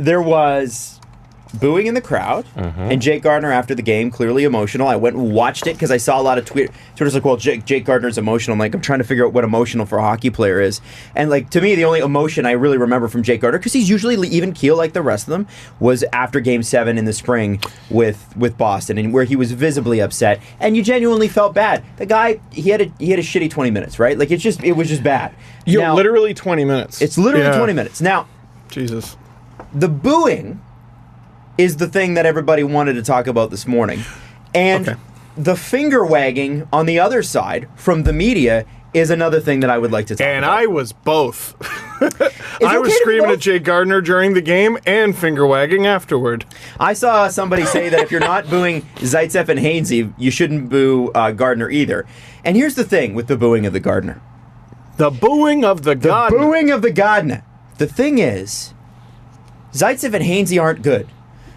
there was booing in the crowd, and Jake Gardiner after the game, clearly emotional. I went and watched it because I saw a lot of Twitter's like, well, Jake Gardiner's emotional. I'm like, I'm trying to figure out what emotional for a hockey player is. And like, to me, the only emotion I really remember from Jake Gardiner, because he's usually even keel like the rest of them, was after Game 7 in the spring with Boston, and where he was visibly upset, and you genuinely felt bad. The guy, he had a shitty 20 minutes, right? Like, it was just bad. Now, literally 20 minutes. It's literally 20 minutes. Now, Jesus. The booing is the thing that everybody wanted to talk about this morning. And the finger wagging on the other side from the media is another thing that I would like to talk about. And I was both. I was screaming at Jake Gardiner during the game and finger wagging afterward. I saw somebody say that if you're not booing Zaitsev and Hainsey, you shouldn't boo Gardiner either. And here's the thing with the booing of the Gardiner. The booing of the Gardiner. The booing of the Gardiner. The thing is, Zaitsev and Hainsey aren't good.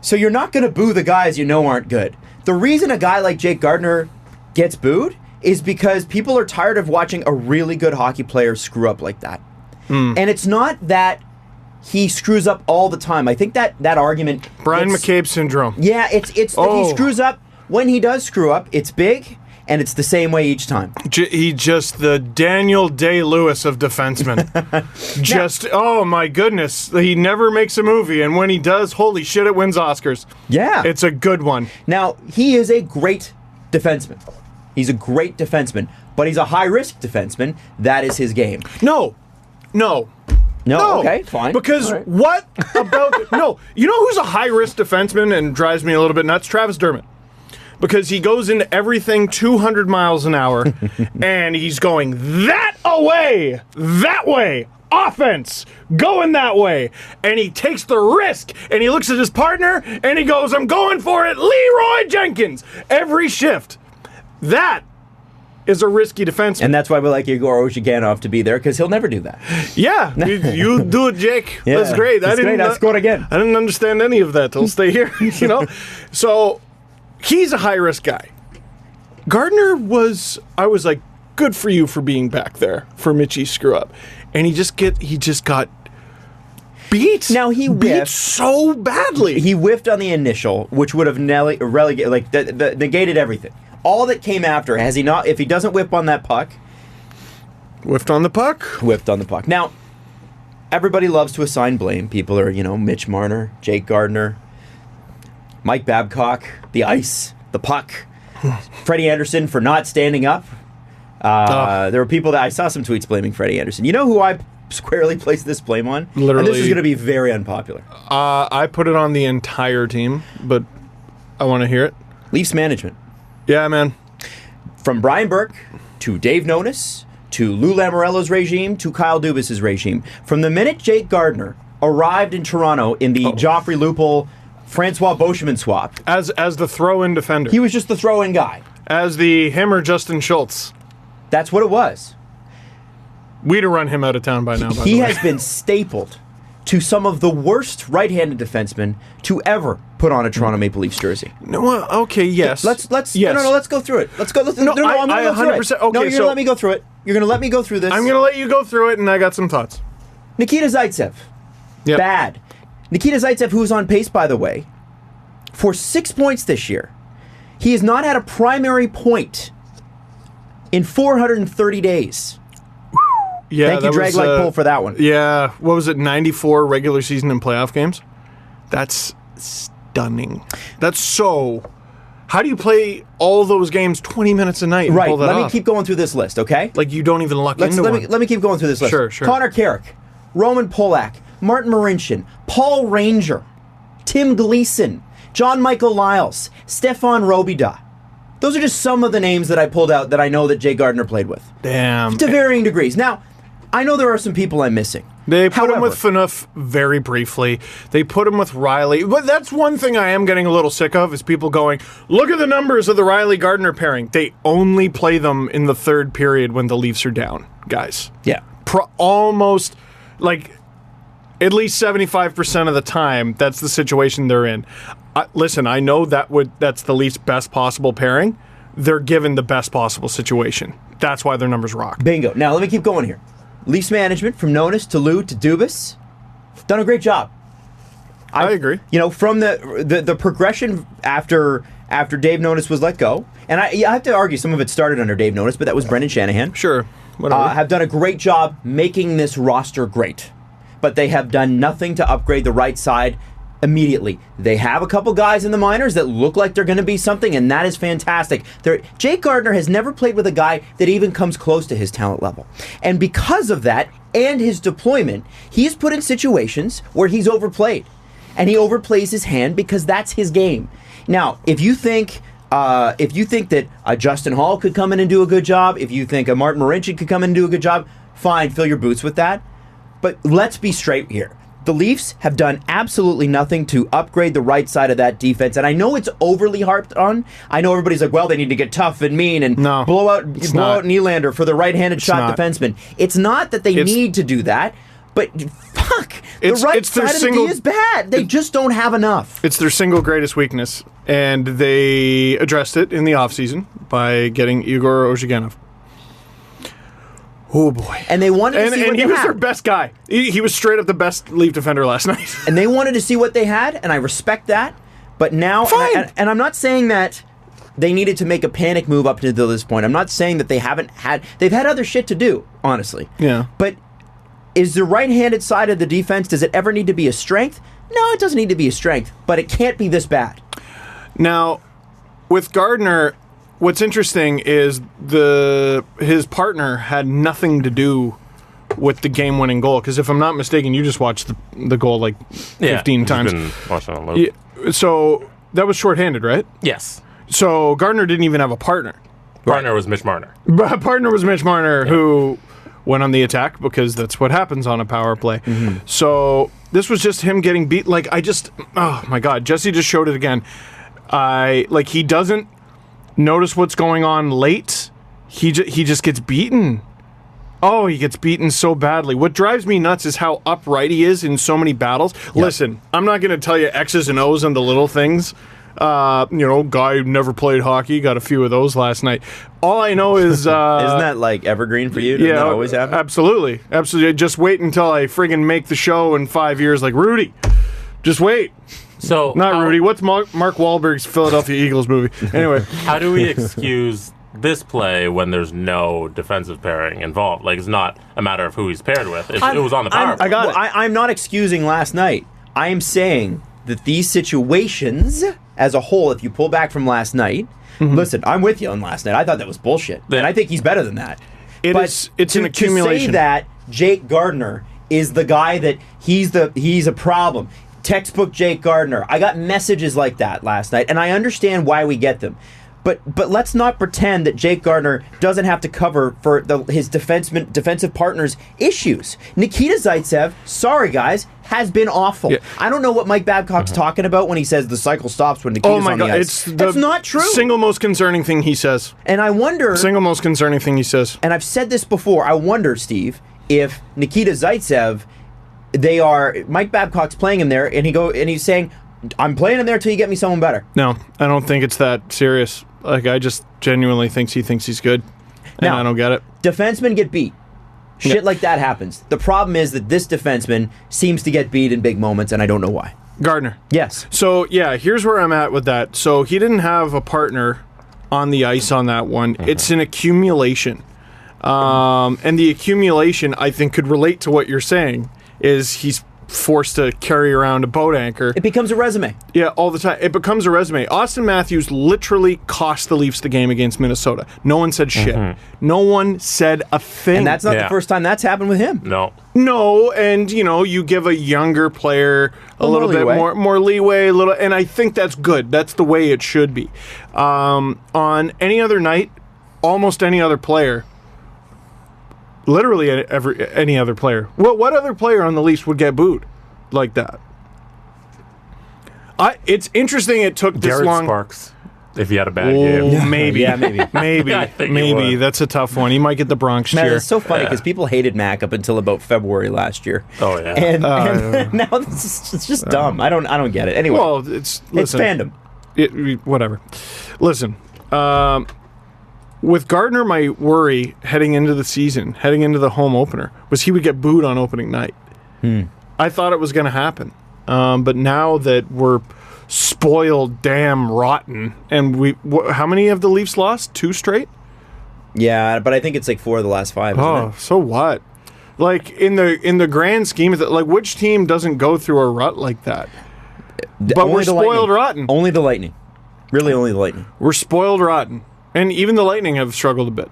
So you're not going to boo the guys you know aren't good. The reason a guy like Jake Gardiner gets booed is because people are tired of watching a really good hockey player screw up like that. And it's not that he screws up all the time. I think that argument... Brian McCabe syndrome. Yeah, it's that he screws up. When he does screw up, it's big, and it's the same way each time. He just the Daniel Day-Lewis of defensemen. Oh my goodness. He never makes a movie, and when he does, holy shit, it wins Oscars. Yeah. It's a good one. Now, he is a great defenseman. He's a great defenseman, but he's a high-risk defenseman. That is his game. No. Okay, fine. Because what about... No. You know who's a high-risk defenseman and drives me a little bit nuts? Travis Dermott. Because he goes into everything 200 miles an hour, and he's going that way, offense, going that way. And he takes the risk, and he looks at his partner, and he goes, I'm going for it, Leroy Jenkins, every shift. That is a risky defenseman. And that's why we like Igor Ozhiganov to be there, because he'll never do that. Yeah, you do it, Jake. Yeah, that's great. I scored again. I didn't understand any of that. I'll stay here, So... He's a high-risk guy. Gardiner I was like, good for you for being back there for Mitchie's screw-up. And he just got beat. Now, he beat so badly. He whiffed on the initial, which would have relegated, negated everything. All that came after, has he not, if he doesn't whip on that puck... Whiffed on the puck? Whiffed on the puck. Now, everybody loves to assign blame. People are, Mitch Marner, Jake Gardiner... Mike Babcock, the ice, the puck, Freddie Anderson for not standing up. There were people that I saw some tweets blaming Freddie Anderson. You know who I squarely placed this blame on? Literally. And this is going to be very unpopular. I put it on the entire team, but I want to hear it. Leafs management. Yeah, man. From Brian Burke to Dave Nonis to Lou Lamoriello's regime to Kyle Dubas's regime. From the minute Jake Gardiner arrived in Toronto in the Joffrey Lupul Francois Beauchemin swap. As the throw-in defender. He was just the throw-in guy. As the him or Justin Schultz. That's what it was. We'd have run him out of town by now, by the way. He has been stapled to some of the worst right-handed defensemen to ever put on a Toronto Maple Leafs jersey. No, well, okay, yes. Let's yes. No, let's go through it. Let's go. No, I'm gonna go through 100%. it. Okay, no, you're gonna let me go through it. You're gonna let me go through this. I'm gonna let you go through it, and I got some thoughts. Nikita Zaitsev. Yep. Bad. Nikita Zaitsev, who's on pace, by the way, for 6 points this year. He has not had a primary point in 430 days. Yeah, Thank you, Drag Like Pull, for that one. Yeah, what was it, 94 regular season and playoff games? That's stunning. That's so... How do you play all those games 20 minutes a night and pull that Let off? me keep going through this list, okay? Like you don't even luck into one. Let me keep going through this list. Sure. Connor Carrick, Roman Polak, Martin Marincin, Paul Ranger, Tim Gleason, John Michael Lyles, Stefan Robida. Those are just some of the names that I pulled out that I know that Jay Gardiner played with. Damn. To varying degrees. Now, I know there are some people I'm missing. They put him with Phaneuf very briefly. They put him with Riley. But that's one thing I am getting a little sick of is people going, look at the numbers of the Riley-Gardiner pairing. They only play them in the third period when the Leafs are down, guys. Yeah. Almost, like, at least 75% of the time, that's the situation they're in. Listen, I know that's the Leafs' best possible pairing. They're given the best possible situation. That's why their numbers rock. Bingo. Now, let me keep going here. Leafs management, from Nonis to Lou to Dubas, done a great job. I agree. You know, from the progression after Dave Notice was let go, and I have to argue some of it started under Dave Notice, but that was Brendan Shanahan. Sure. Whatever. Have done a great job making this roster great, but they have done nothing to upgrade the right side immediately. They have a couple guys in the minors that look like they're going to be something, and that is fantastic. Jake Gardiner has never played with a guy that even comes close to his talent level. And because of that and his deployment, he's put in situations where he's overplayed. And he overplays his hand because that's his game. Now, if you think that a Justin Hall could come in and do a good job, if you think a Martin Marincin could come in and do a good job, fine, fill your boots with that. But let's be straight here. The Leafs have done absolutely nothing to upgrade the right side of that defense. And I know it's overly harped on. I know everybody's like, well, they need to get tough and mean and blow out Nylander for the right-handed shot defenseman. It's not that they need to do that. But fuck, the right side of the D is bad. They just don't have enough. It's their single greatest weakness, and they addressed it in the offseason by getting Igor Ozhiganov. Oh boy! And they wanted to see what they had. And he was their best guy. He was straight up the best Leaf defender last night. And they wanted to see what they had, and I respect that. But now, and I'm not saying that they needed to make a panic move up to this point. I'm not saying that they've had other shit to do, honestly. Yeah. But is the right-handed side of the defense, does it ever need to be a strength? No, it doesn't need to be a strength, but it can't be this bad. Now, with Gardiner, what's interesting is his partner had nothing to do with the game-winning goal, because if I'm not mistaken, you just watched the goal like 15 times. Been watching on loop. Yeah, so that was shorthanded, right? Yes. So Gardiner didn't even have a partner. Partner was Mitch Marner. Partner was Mitch Marner, who went on the attack because that's what happens on a power play. Mm-hmm. So this was just him getting beat. Oh my God, Jesse just showed it again. He doesn't notice what's going on late. He just gets beaten. Oh, he gets beaten so badly. What drives me nuts is how upright he is in so many battles. Yep. Listen, I'm not going to tell you X's and O's and the little things. Guy who never played hockey, got a few of those last night. All I know is... Isn't that like evergreen for you? Doesn't that always happen? Absolutely. Just wait until I friggin' make the show in 5 years like Rudy. Just wait. So Not Rudy. What's Mark Wahlberg's Philadelphia Eagles movie? Anyway. How do we excuse this play when there's no defensive pairing involved? Like, it's not a matter of who he's paired with. It was on the power play. I'm not excusing last night. I am saying that these situations as a whole, if you pull back from last night, listen, I'm with you on last night. I thought that was bullshit. And I think he's better than that. It's an accumulation. To say that Jake Gardiner is the guy that he's a problem. Textbook Jake Gardiner. I got messages like that last night, and I understand why we get them. But let's not pretend that Jake Gardiner doesn't have to cover for his defensive partner's issues. Nikita Zaitsev, sorry guys, has been awful. Yeah. I don't know what Mike Babcock's talking about when he says the cycle stops when Nikita's on the ice. That's not true. Single most concerning thing he says. And I wonder... Single most concerning thing he says. And I've said this before. I wonder, Steve, if Nikita Zaitsev, Mike Babcock's playing him there, and he's saying, I'm playing him there till you get me someone better. No, I don't think it's that serious. I just genuinely thinks he's good, and now, I don't get it. Defensemen get beat. Shit like that happens. The problem is that this defenseman seems to get beat in big moments, and I don't know why. Gardiner. Yes. So, here's where I'm at with that. So, he didn't have a partner on the ice on that one. Mm-hmm. It's an accumulation. And the accumulation, I think, could relate to what you're saying, is he's forced to carry around a boat anchor. It becomes a resume. Yeah, all the time. It becomes a resume. Austin Matthews literally cost the Leafs the game against Minnesota. No one said shit. No one said a thing. And that's not the first time that's happened with him. No, and you give a younger player a little bit more leeway, and I think that's good. That's the way it should be. On any other night, almost any other player, literally any other player. What other player on the Leafs would get booed like that? It's interesting it took this Garrett long. Sparks, if he had a bad game. Maybe. Yeah, maybe. Maybe. That's a tough one. He might get the Bronx cheer. It's so funny because people hated Mac up until about February last year. Oh, yeah. And now it's just dumb. I don't get it. Anyway. Well, it's fandom. Whatever. Listen, with Gardiner, my worry heading into the season, heading into the home opener, was he would get booed on opening night. I thought it was going to happen. But now that we're spoiled, damn rotten, and how many have the Leafs lost? 2 straight? Yeah, but I think it's like 4 of the last 5. Isn't it? So what? Like in the grand scheme of it, like which team doesn't go through a rut like that? But we're spoiled rotten. Only the Lightning. Really, only the Lightning. We're spoiled rotten. And even the Lightning have struggled a bit.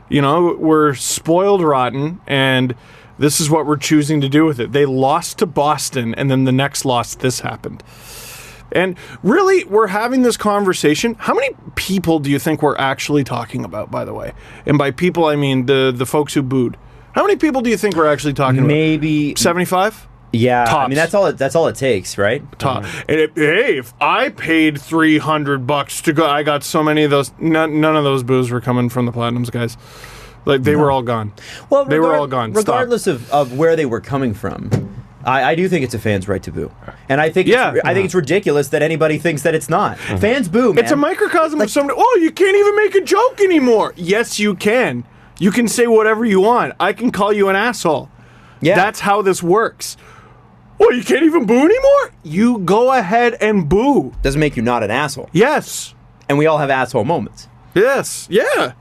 You know, we're spoiled rotten, and this is what we're choosing to do with it. They lost to Boston, and then the next loss, this happened. And really, we're having this conversation. How many people do you think we're actually talking about, by the way? And by people, I mean the folks who booed. How many people do you think we're actually talking about? Maybe 75? Yeah, Tops. I mean that's all it takes, right? And hey, if I paid $300 to go, I got so many of those. None of those boos were coming from the Platinums guys. Like they were all gone. Well, they were all gone. Regardless of where they were coming from, I do think it's a fan's right to boo, and I think I think it's ridiculous that anybody thinks that it's not. Fans boo, man. It's a microcosm of somebody. Oh, you can't even make a joke anymore. Yes, you can. You can say whatever you want. I can call you an asshole. Yeah, that's how this works. Oh, you can't even boo anymore? You go ahead and boo. Doesn't make you not an asshole. Yes. And we all have asshole moments. Yes. Yeah.